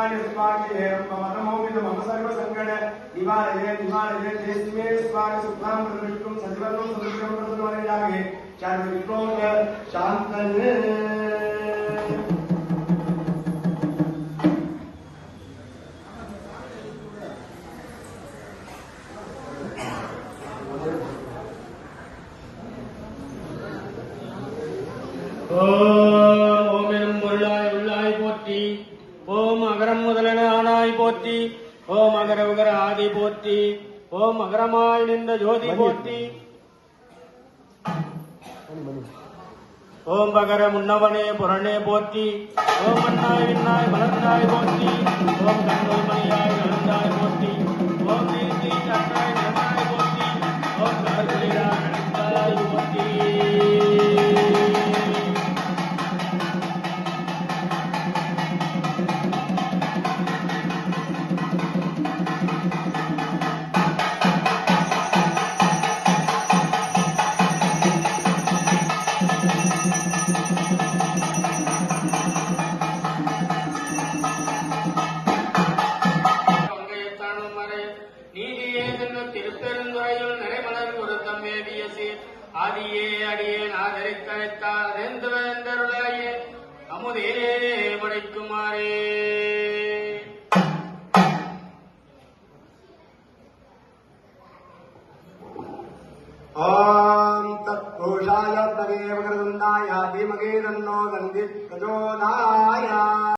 नारायण स्वामी मम नमोमित मम सर्व संकट निवारय निवारय देस्मे स्वामी सुखाम प्रविष्टुम सजीवनम सदृशम प्रसन्नवने जागे चार विक्रोध शांतये ஓம் எனும் பொருளாய் உள்ளாய் போற்றி. ஓம் அகரம் முதலென ஆனாய் போற்றி. ஓம் அகர உகர ஆதி போற்றி. ஓம் அகரமாய் நின்ற ஜோதி போற்றி. ஓம் பகர முன்னவனே புறனே போற்றி. ஓம் மண்ணாய் விண்ணாய் மலர்ந்தாய் போற்றி. ஓம் கண்ணோய் மணியாய் கலந்தாய் போற்றி. ஓம் நீதி கண்ணாய் நன்னாய் போற்றி. ஓம் கருவிழாய் நடந்தாய் போற்றி. திருப்பெருந்துறையுள் நிறைமலர் ஒருத்தம் வேதிய சீர் ஆதியே அடியேன் ஆதரிக்கழைத்தார் வேந்தருளாயே அமுதே மடைக்குமாறே. ओम तत्पुरुषाय तदेव कृतन्दाय धीमहि तन्नो दन्ति प्रचोदयात्.